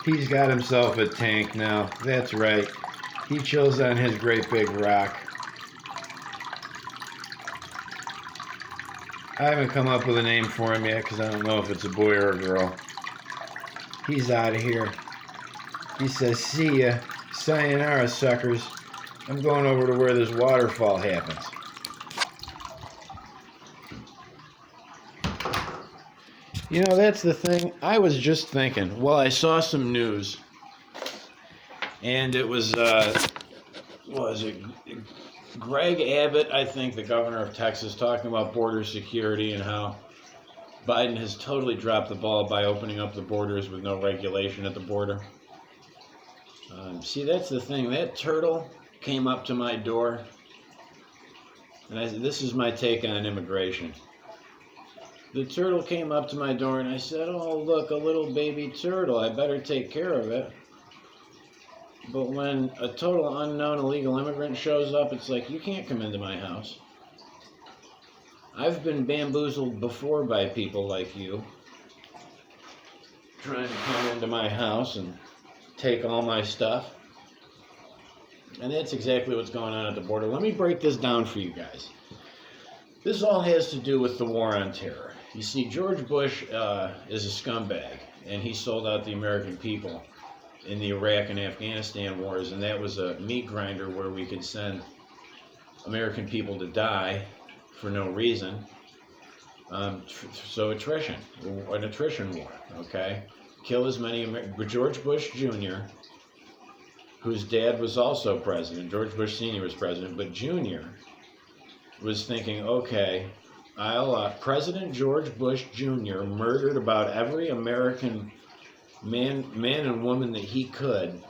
He's got himself a tank now. That's right. He chills on his great big rock. I haven't come up with a name for him yet because I don't know if it's a boy or a girl. He's out of here. He says, see ya. Sayonara, suckers. I'm going over to where this waterfall happens. You know, that's the thing. I was just thinking. Well, I saw some news. And it was, Greg Abbott, I think, the governor of Texas, talking about border security and how Biden has totally dropped the ball by opening up the borders with no regulation at the border. See, that's the thing. That turtle came up to my door, and I said, this is my take on immigration. The turtle came up to my door, and I said, oh, look, a little baby turtle. I better take care of it. But when a total unknown illegal immigrant shows up, it's like, you can't come into my house. I've been bamboozled before by people like you, trying to come into my house and take all my stuff. And that's exactly what's going on at the border. Let me break this down for you guys. This all has to do with the war on terror. You see, George Bush is a scumbag, and he sold out the American people in the Iraq and Afghanistan wars, and that was a meat grinder where we could send American people to die for no reason. So an attrition war, okay? Kill as many George Bush Jr., whose dad was also president. George Bush Sr. was president, but Jr. was thinking, okay, President George Bush Jr. murdered about every American man and woman that he could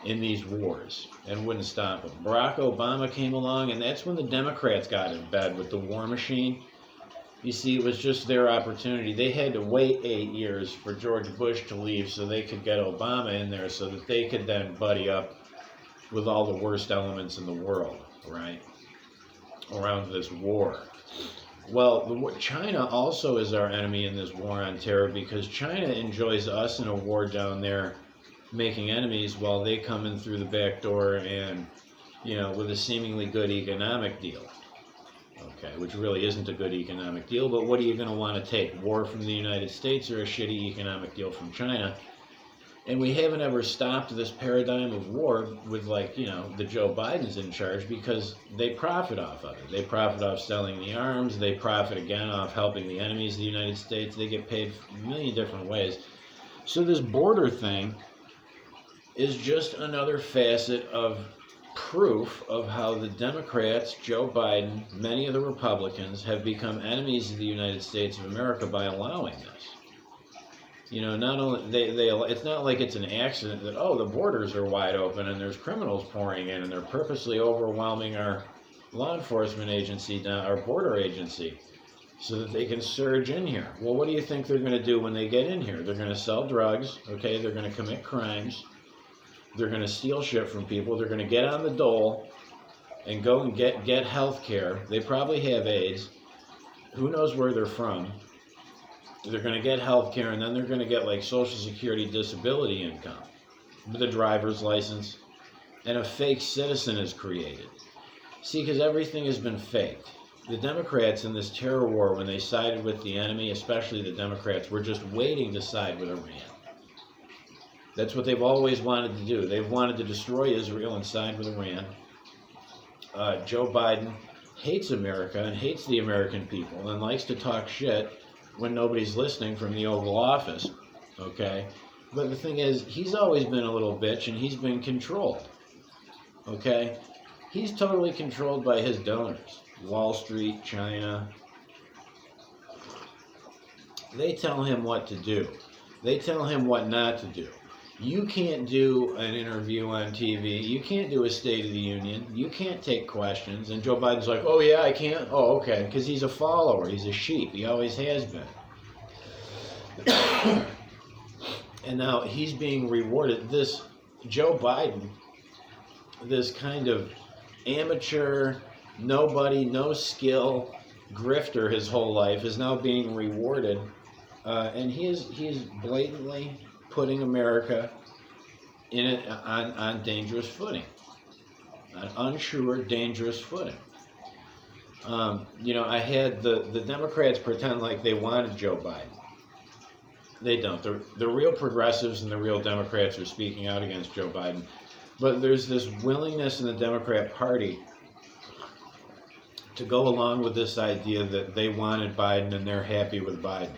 in these wars and wouldn't stop him. Barack Obama came along, and that's when the Democrats got in bed with the war machine. You see, it was just their opportunity. They had to wait 8 years for George Bush to leave so they could get Obama in there so that they could then buddy up with all the worst elements in the world, right, around this war. Well, China also is our enemy in this war on terror because China enjoys us in a war down there making enemies while they come in through the back door and, you know, with a seemingly good economic deal. Okay, which really isn't a good economic deal, but what are you going to want to take? War from the United States or a shitty economic deal from China? And we haven't ever stopped this paradigm of war with, like, you know, the Joe Biden's in charge because they profit off of it. They profit off selling the arms. They profit, again, off helping the enemies of the United States. They get paid a million different ways. So this border thing is just another facet of proof of how the Democrats, Joe Biden, many of the Republicans have become enemies of the United States of America by allowing this. You know, not only it's not like it's an accident that, oh, the borders are wide open and there's criminals pouring in and they're purposely overwhelming our law enforcement agency, our border agency, so that they can surge in here. Well, what do you think they're going to do when they get in here? They're going to sell drugs, okay? They're going to commit crimes. They're going to steal shit from people. They're going to get on the dole and go and get health care. They probably have AIDS. Who knows where they're from? They're going to get health care, and then they're going to get, like, Social Security disability income with a driver's license, and a fake citizen is created. See, because everything has been faked. The Democrats in this terror war, when they sided with the enemy, especially the Democrats, were just waiting to side with Iran. That's what they've always wanted to do. They've wanted to destroy Israel and side with Iran. Joe Biden hates America and hates the American people and likes to talk shit when nobody's listening from the Oval Office, okay? But the thing is, he's always been a little bitch and he's been controlled, okay? He's totally controlled by his donors. Wall Street, China. They tell him what to do. They tell him what not to do. You can't do an interview on TV. You can't do a State of the Union. You can't take questions. And Joe Biden's like, oh, yeah, I can't? Oh, okay. Because he's a follower. He's a sheep. He always has been. And now he's being rewarded. This Joe Biden, this kind of amateur, nobody, no skill, grifter his whole life is now being rewarded. And he's blatantly putting America on dangerous footing, on unsure, dangerous footing. I had the Democrats pretend like they wanted Joe Biden. They don't. The real progressives and the real Democrats are speaking out against Joe Biden. But there's this willingness in the Democrat Party to go along with this idea that they wanted Biden and they're happy with Biden.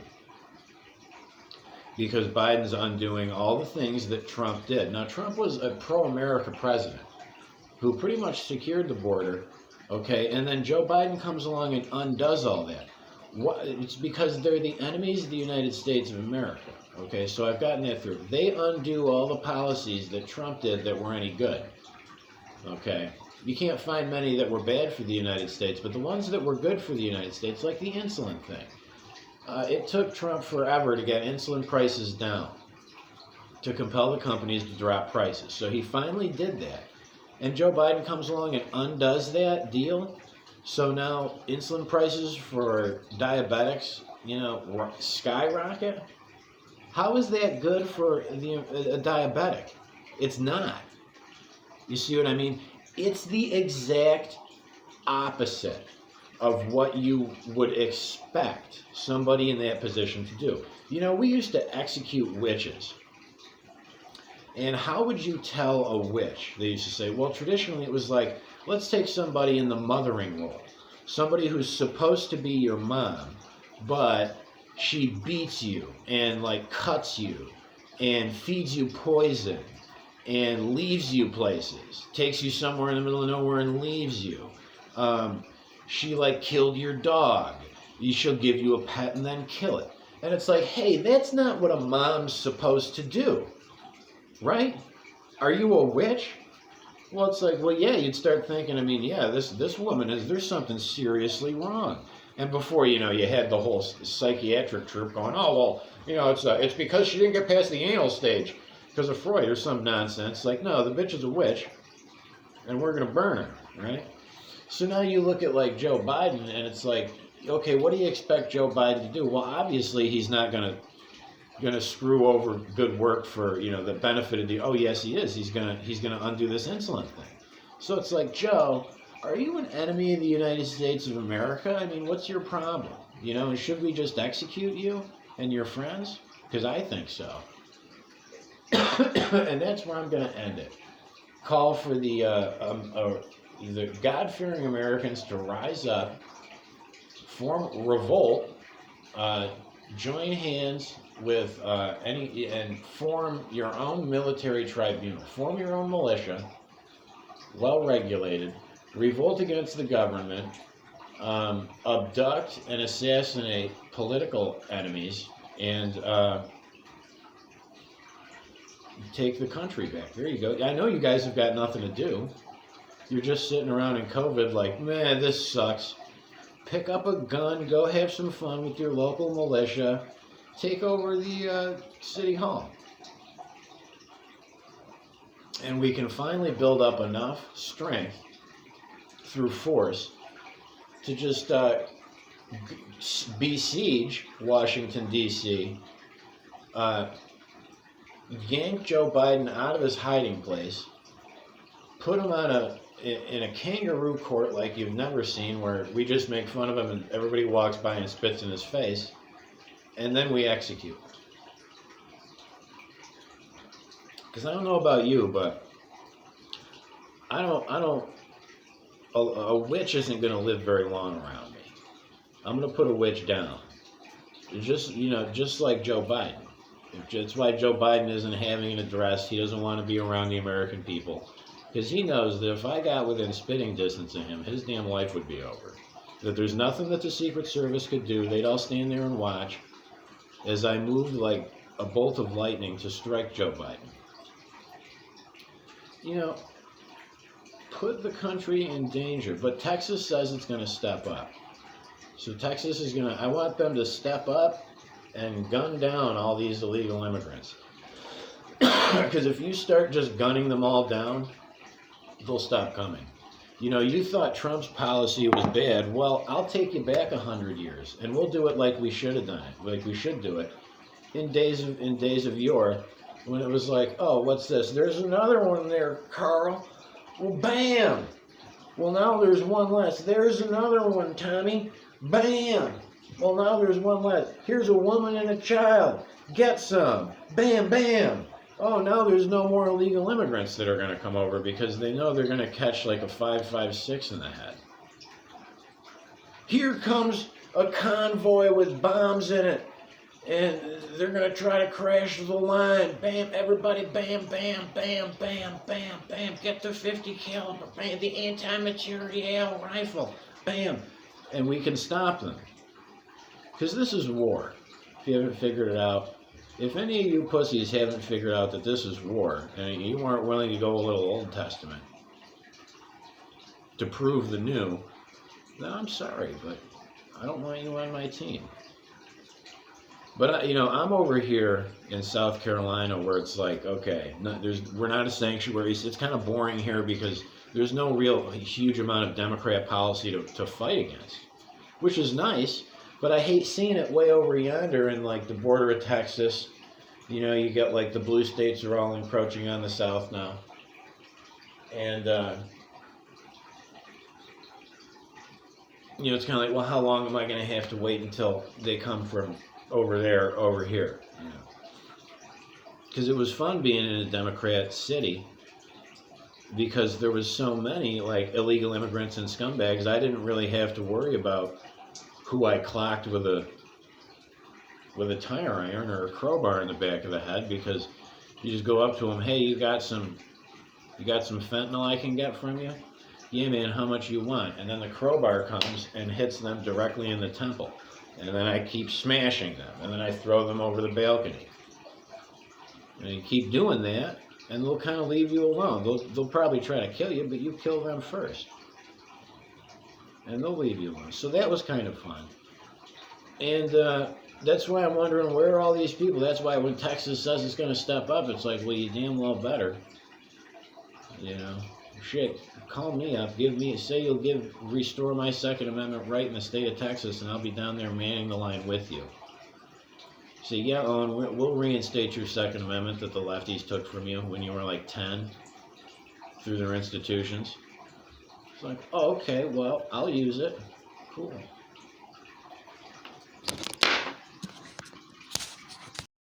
Because Biden's undoing all the things that Trump did. Now, Trump was a pro-America president who pretty much secured the border, okay? And then Joe Biden comes along and undoes all that. It's because they're the enemies of the United States of America, okay? So I've gotten that through. They undo all the policies that Trump did that were any good, okay? You can't find many that were bad for the United States, but the ones that were good for the United States, like the insulin thing. It took Trump forever to get insulin prices down, to compel the companies to drop prices. So he finally did that. And Joe Biden comes along and undoes that deal. So now insulin prices for diabetics, skyrocket. How is that good for a diabetic? It's not. You see what I mean? It's the exact opposite of what you would expect somebody in that position to do. We used to execute witches. And how would you tell a witch? They used to say, well, traditionally it was like, let's take somebody in the mothering role. Somebody who's supposed to be your mom, but she beats you and cuts you and feeds you poison and leaves you places, takes you somewhere in the middle of nowhere and leaves you. She killed your dog. She'll give you a pet and then kill it. And it's like, hey, that's not what a mom's supposed to do, right? Are you a witch? Well, it's like, well, yeah, you'd start thinking, this woman there's something seriously wrong. And before, you had the whole psychiatric troop going, oh, well, it's because she didn't get past the anal stage because of Freud or some nonsense. Like, no, the bitch is a witch and we're going to burn her, right? So now you look at Joe Biden and it's like, okay, what do you expect Joe Biden to do? Well, obviously he's not going to screw over good work for the benefit of the. Oh yes, he is. He's gonna undo this insulin thing. So it's like, Joe, are you an enemy of the United States of America? What's your problem? Should we just execute you and your friends? Because I think so. And that's where I'm gonna end it. Call for the God-fearing Americans to rise up, form revolt, join hands with and form your own military tribunal, form your own militia, well regulated, revolt against the government, abduct and assassinate political enemies, and take the country back. There you go. I know you guys have got nothing to do. You're just sitting around in COVID like, man, this sucks. Pick up a gun, go have some fun with your local militia, take over the city hall. And we can finally build up enough strength through force to just besiege Washington, D.C., yank Joe Biden out of his hiding place, put him in a kangaroo court like you've never seen, where we just make fun of him and everybody walks by and spits in his face, and then we execute. Because I don't know about you, but a witch isn't going to live very long around me. I'm going to put a witch down. Just like Joe Biden. That's why Joe Biden isn't having an address. He doesn't want to be around the American people. Because he knows that if I got within spitting distance of him, his damn life would be over. That there's nothing that the Secret Service could do. They'd all stand there and watch as I moved like a bolt of lightning to strike Joe Biden. Put the country in danger. But Texas says it's going to step up. So Texas is going to, I want them to step up and gun down all these illegal immigrants. Because if you start just gunning them all down, they'll stop coming. You thought Trump's policy was bad. Well, I'll take you back 100 years, and we'll do it like we should have done it, like we should do it. In days of yore, when it was like, oh, what's this? There's another one there, Carl. Well, bam. Well, now there's one less. There's another one, Tommy. Bam. Well, now there's one less. Here's a woman and a child. Get some. Bam, bam. Oh, now there's no more illegal immigrants that are going to come over because they know they're going to catch like a 5.56 in the head. Here comes a convoy with bombs in it, and they're going to try to crash the line. Bam, everybody, bam, bam, bam, bam, bam, bam. Get the 50 caliber, bam, the anti-materiel rifle, bam. And we can stop them. Because this is war, if you haven't figured it out. If any of you pussies haven't figured out that this is war, and you weren't willing to go a little Old Testament to prove the new, then I'm sorry, but I don't want you on my team. But, I'm over here in South Carolina where it's like, okay, we're not a sanctuary. It's kind of boring here because there's no real huge amount of Democrat policy to fight against, which is nice. But I hate seeing it way over yonder in like the border of Texas. You get like the blue states are all encroaching on the South now. And, it's kind of like, well, how long am I going to have to wait until they come from over there, over here? Because it was fun being in a Democrat city because there was so many like illegal immigrants and scumbags. I didn't really have to worry about who I clocked with a tire iron or a crowbar in the back of the head, because you just go up to them, hey, you got some fentanyl I can get from you? Yeah, man, how much you want? And then the crowbar comes and hits them directly in the temple. And then I keep smashing them. And then I throw them over the balcony. And you keep doing that, and they'll kind of leave you alone. They'll probably try to kill you, but you kill them first. And they'll leave you alone. So that was kind of fun. And that's why I'm wondering, where are all these people? That's why when Texas says it's going to step up, it's like, well, you damn well better. Shit, call me up, say you'll restore my Second Amendment right in the state of Texas, and I'll be down there manning the line with you. Say, yeah, Owen, we'll reinstate your Second Amendment that the lefties took from you when you were like 10 through their institutions. It's like, oh, okay, well, I'll use it. Cool.